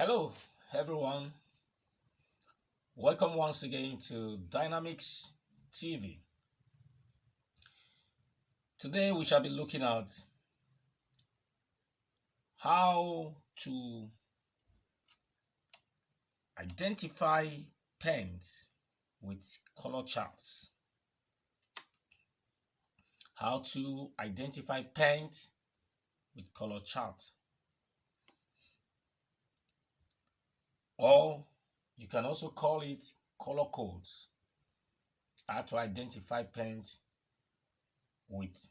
Hello, everyone. Welcome once again to Dynamics TV. Today we shall be looking at how to identify pens with color charts. How to identify pens with color chart. Or you can also call it color codes. How to identify pens with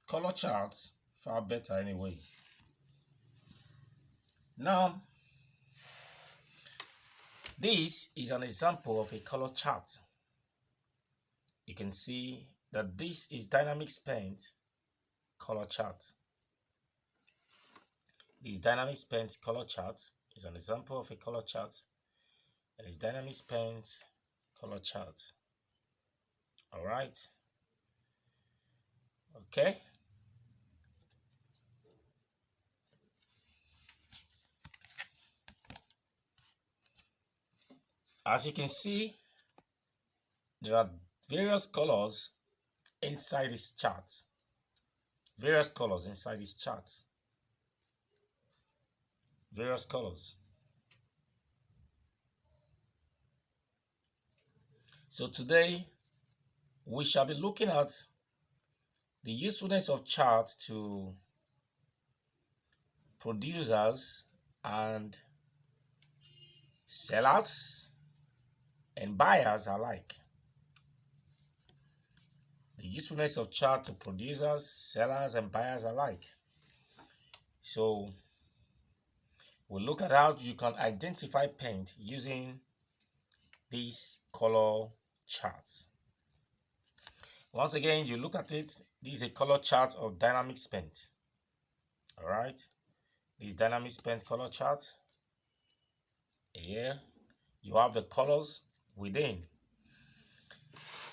color charts, far better anyway. Now, this is an example of a color chart. You can see that this is dynamicxpaint color chart. This dynamicxpaint color chart is an example of a color chart, and it's dynamicxpaint color chart. All right. Okay. As you can see, there are various colors inside this chart. Various colors inside this chart. Various colors. So today, we shall be looking at the usefulness of charts to producers and sellers and buyers alike. The usefulness of chart to producers, sellers, and buyers alike. So we'll look at how you can identify paint using these color charts. Once again, you look at it, this is a color chart of dynamicxpaint. All right, this dynamicxpaint color chart. Here you have the colors within.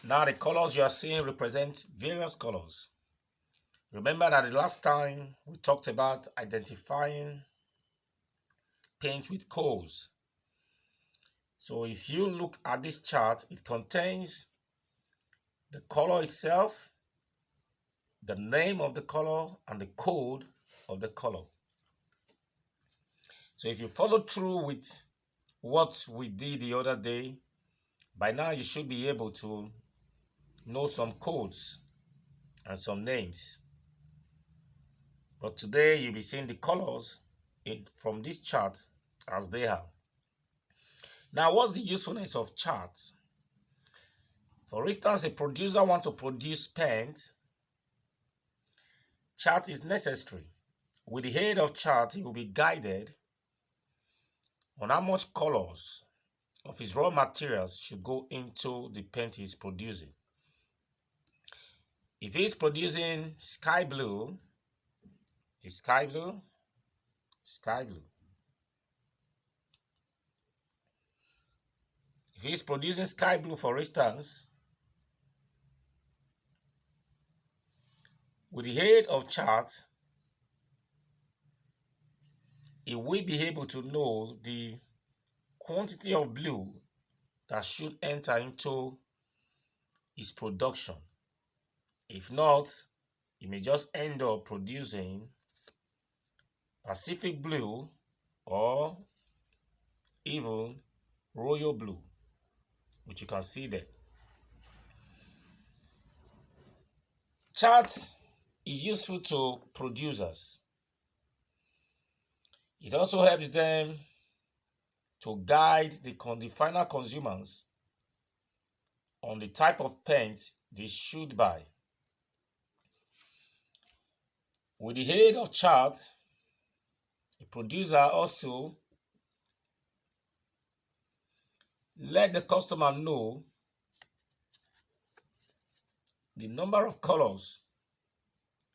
Now the colors you are seeing represent various colors. Remember that the last time we talked about identifying paint with codes. So if you look at this chart, it contains the color itself, the name of the color, and the code of the color. So if you follow through with what we did the other day, by now you should be able to know some codes and some names. But today you'll be seeing the colors from this chart as they are. Now, what's the usefulness of charts? For instance, a producer wants to produce paint. Chart is necessary. With the aid of chart, he will be guided on how much colors of his raw materials should go into the paint he's producing. If he's producing sky blue, it's sky blue, sky blue. If he's producing sky blue, for instance, with the aid of chart, he will be able to know the quantity of blue that should enter into his production. If not, he may just end up producing Pacific blue or even royal blue, which you can see there. Charts is useful to producers. It also helps them to guide the final consumers on the type of paint they should buy. With the aid of chart, the producer also let the customer know the number of colors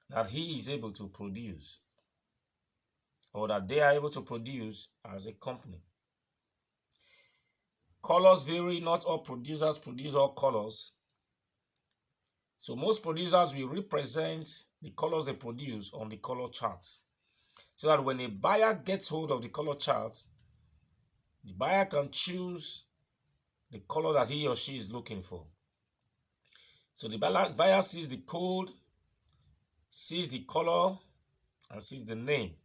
that he is able to produce, or that they are able to produce as a company. Colors vary, not all producers produce all colors. So most producers will represent the colors they produce on the color chart. so that when a buyer gets hold of the color chart, the buyer can choose the color that he or she is looking for. So the buyer sees the code, sees the color, and sees the name,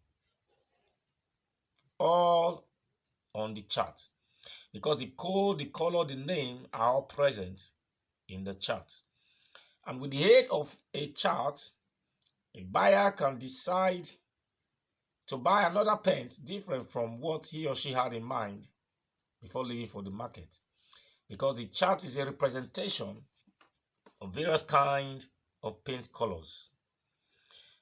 all on the chart. Because the code, the color, the name are all present in the chart. And with the aid of a chart, a buyer can decide to buy another paint different from what he or she had in mind before leaving for the market. Because the chart is a representation of various kinds of paint colors.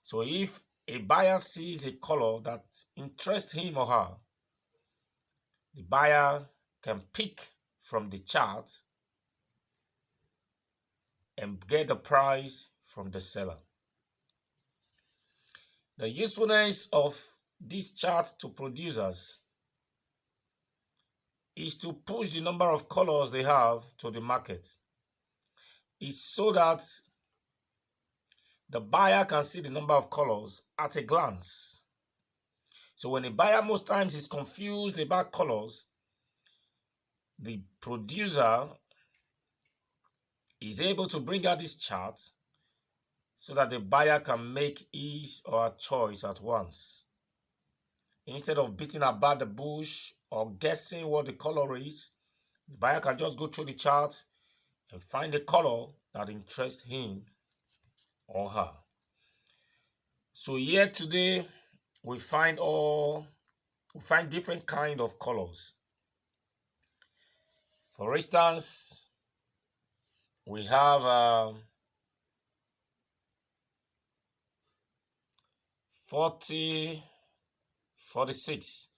So if a buyer sees a color that interests him or her, the buyer can pick from the chart and get the price from the seller. The usefulness of this chart to producers is to push the number of colors they have to the market. It's so that the buyer can see the number of colors at a glance. So when a buyer most times is confused about colors, the producer is able to bring out this chart so that the buyer can make his or her choice at once. Instead of beating about the bush or guessing what the color is, the buyer can just go through the chart and find a color that interests him or her. So here today we find different kind of colors. For instance, we have 4046.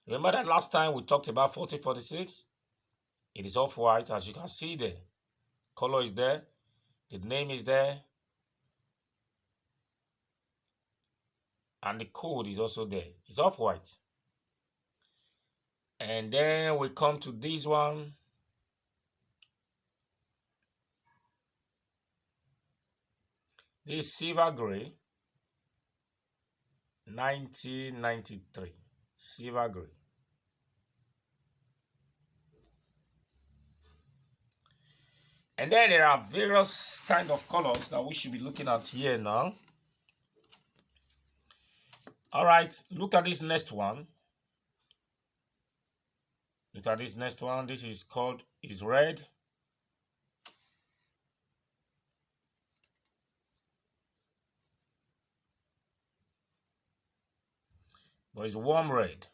Remember that last time we talked about 4046? It is off-white, as you can see there. Color is there, the name is there, and the code is also there. It's off-white. And then we come to this one. This silver gray, 1993. Silver gray. And then there are various kind of colors that we should be looking at here now. All right, look at this next one. Look at this next one. This is red. But it's warm red.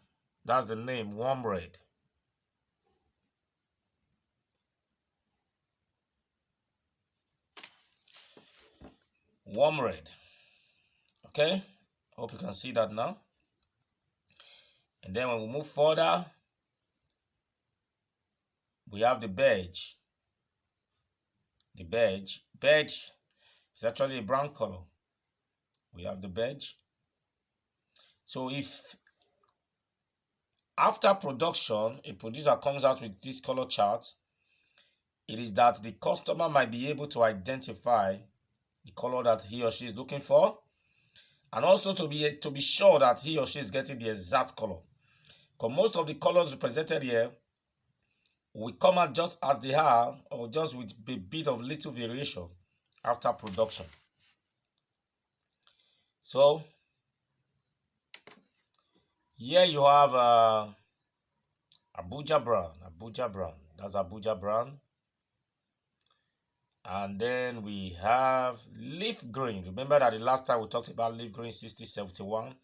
That's the name, warm red. Warm red. Okay, hope you can see that now. And then when we move further, we have the beige. The beige is actually a brown color. We have the beige. So if after production a producer comes out with this color chart, it is that the customer might be able to identify the color that he or she is looking for, and also to be sure that he or she is getting the exact color. Because most of the colors represented here will come out just as they are, or just with a bit of little variation after production. So here you have Abuja brown. That's Abuja brown. And then we have leaf green. Remember that the last time we talked about leaf green 6071.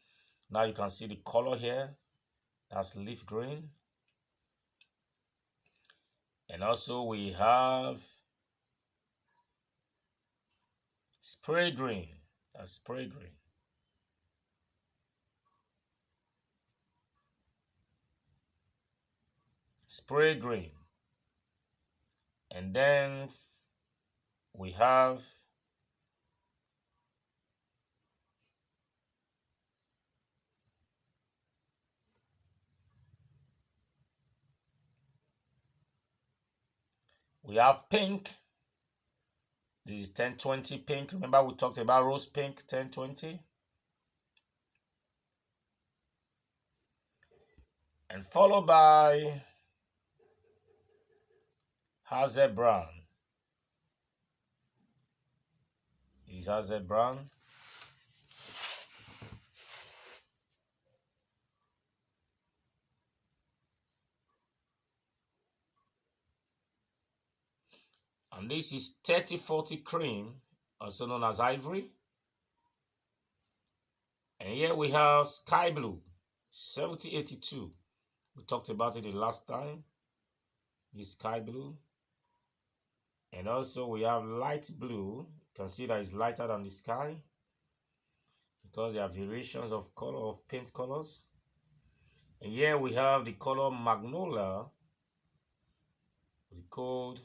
Now you can see the color here. That's leaf green. And also we have spray green. That's spray green. Spray green. And then we have pink. This is 1020 pink. Remember we talked about rose pink 1020. and followed by hazel brown. Is hazel brown. And this is 3040 cream, also known as ivory. And here we have sky blue, 7082. We talked about it the last time. This sky blue. And also we have light blue. You can see that it's lighter than the sky because there are variations of color of paint colors. And here we have the color magnolia, the code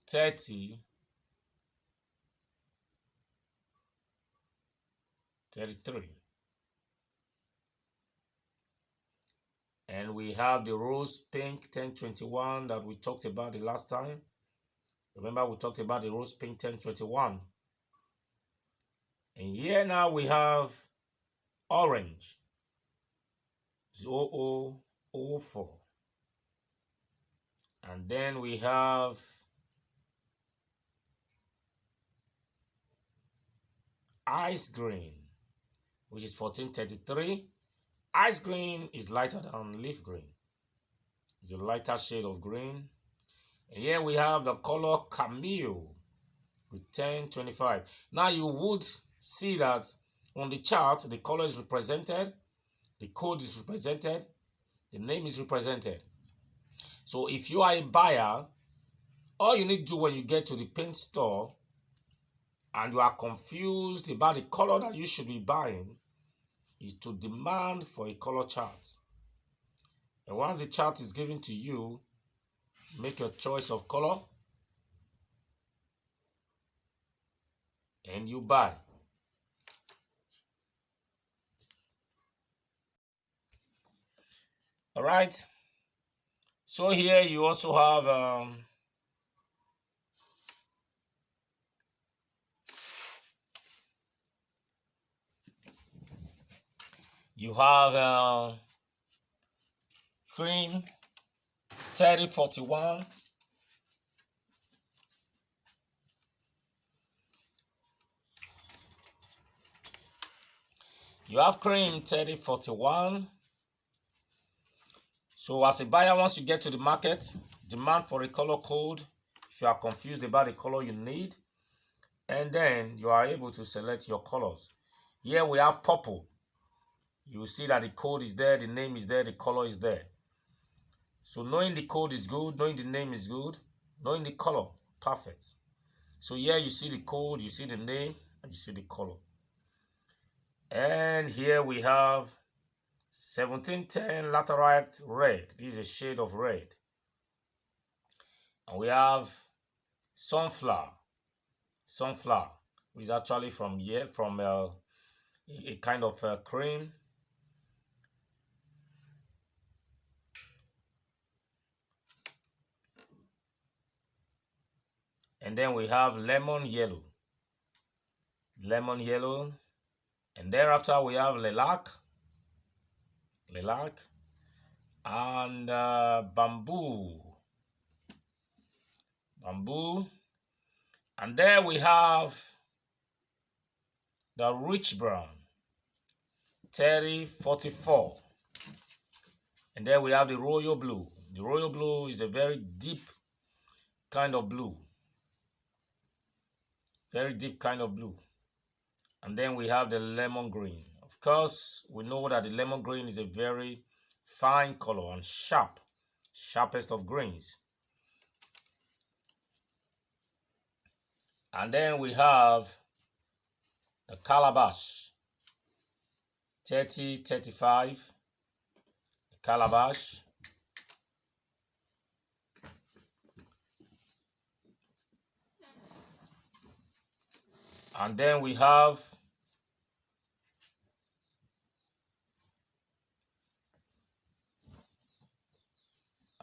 3033. And we have the rose pink 1021 that we talked about the last time. Remember, we talked about the rose pink 1021. And here now we have orange 0004. And then we have ice green, which is 1433. Ice green is lighter than leaf green. It's a lighter shade of green. And here we have the color cameo with 1025. Now you would see that on the chart, the color is represented, the code is represented, the name is represented. So if you are a buyer, all you need to do when you get to the paint store and you are confused about the color that you should be buying is to demand for a color chart. And once the chart is given to you, make your choice of color and you buy. All right. So here you also have cream 3041. You have cream 3041. So as a buyer, once you get to the market, demand for a color code if you are confused about the color you need, and then you are able to select your colors. Here we have purple. You see that the code is there, the name is there, the color is there. So knowing the code is good, knowing the name is good, knowing the color, perfect. So here you see the code, you see the name, and you see the color. And here we have 1710 laterite red. This is a shade of red. And we have sunflower, which is actually from here, from a kind of cream. And then we have lemon yellow, and thereafter we have lilac, and bamboo, and there we have the rich brown 3044, and there we have the royal blue. The royal blue is a very deep kind of blue, and then we have the lemon green. Of course, we know that the lemon green is a very fine color and sharpest of greens. And then we have the calabash 3035, the calabash. And then we have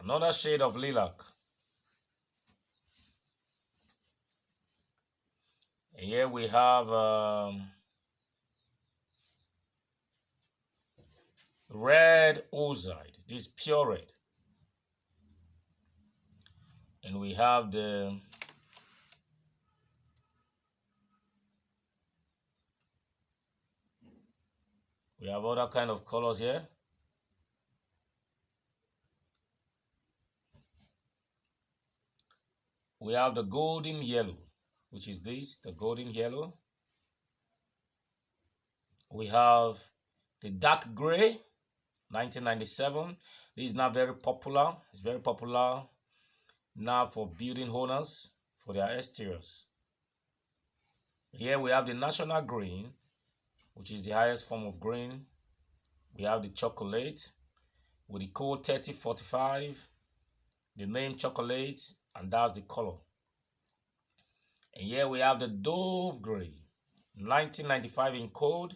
another shade of lilac. And here we have red oxide. This is pure red. And we have other kind of colors here. We have the golden yellow, which is this, the golden yellow. We have the dark gray, 1997. This is now very popular. It's very popular now for building owners for their exteriors. Here we have the national green, which is the highest form of green. We have the chocolate with the code 3045, the name chocolate, and that's the color. And here we have the Dove Gray, 1995 in code,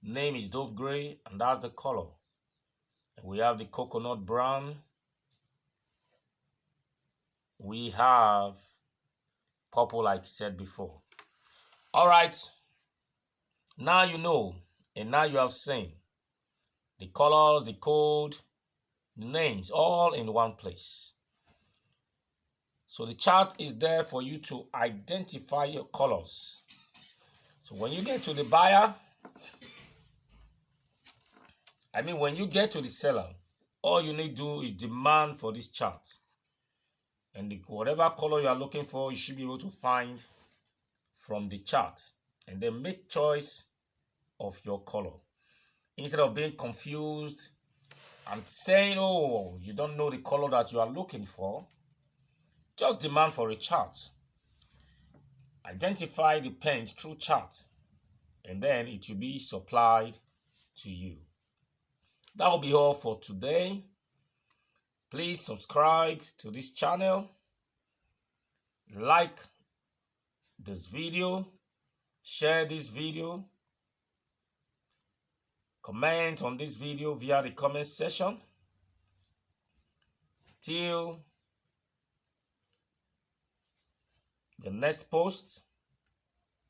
name is Dove Gray, and that's the color. And we have the coconut brown. We have purple, like I said before. All right, now you know, and now you have seen the colors, the code, the names, all in one place. So the chart is there for you to identify your colors. So when you get to the buyer, when you get to the seller, all you need to do is demand for this chart. And whatever color you are looking for, you should be able to find from the chart. And then make choice of your color. Instead of being confused and saying, oh, you don't know the color that you are looking for, just demand for a chart. Identify the paint through chart, and then it will be supplied to you. That will be all for today. Please subscribe to this channel, like this video, share this video, comment on this video via the comment section. Till the next post,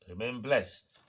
remain blessed.